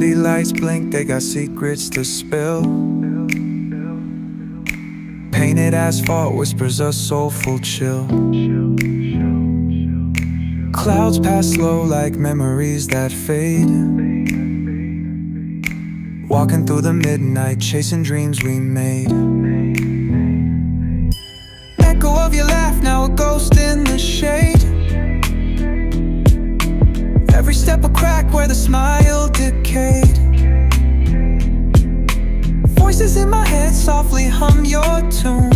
City lights blink, they got secrets to spill. Painted asphalt whispers a soulful chill. Clouds pass slow like memories that fade. Walking through the midnight, chasing dreams we made. Echo of your laugh, now a ghost in the shade. Every step a crack where the smile decayed. Voices in my head softly hum your tune,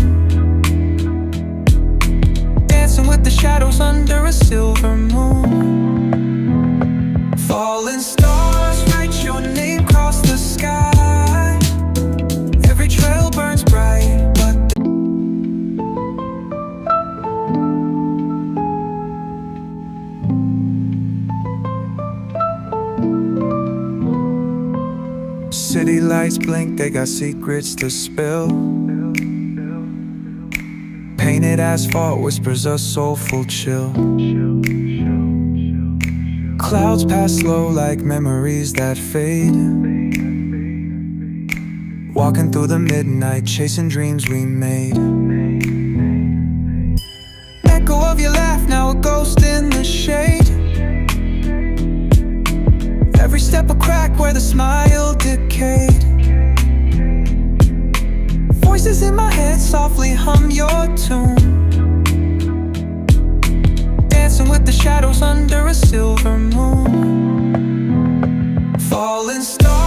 dancing with the shadows under a silver moon. Falling stars write your name across the sky. Every trail burns bright, but city lights blink, they got secrets to spill. Painted asphalt whispers a soulful chill. Clouds pass slow like memories that fade. Walking through the midnight, chasing dreams we made. Echo of your laugh, now a ghost in the shade. Every step a crack where the smile decayed. Voices in my head softly hum your tune, dancing with the shadows under a silver moon. Falling stars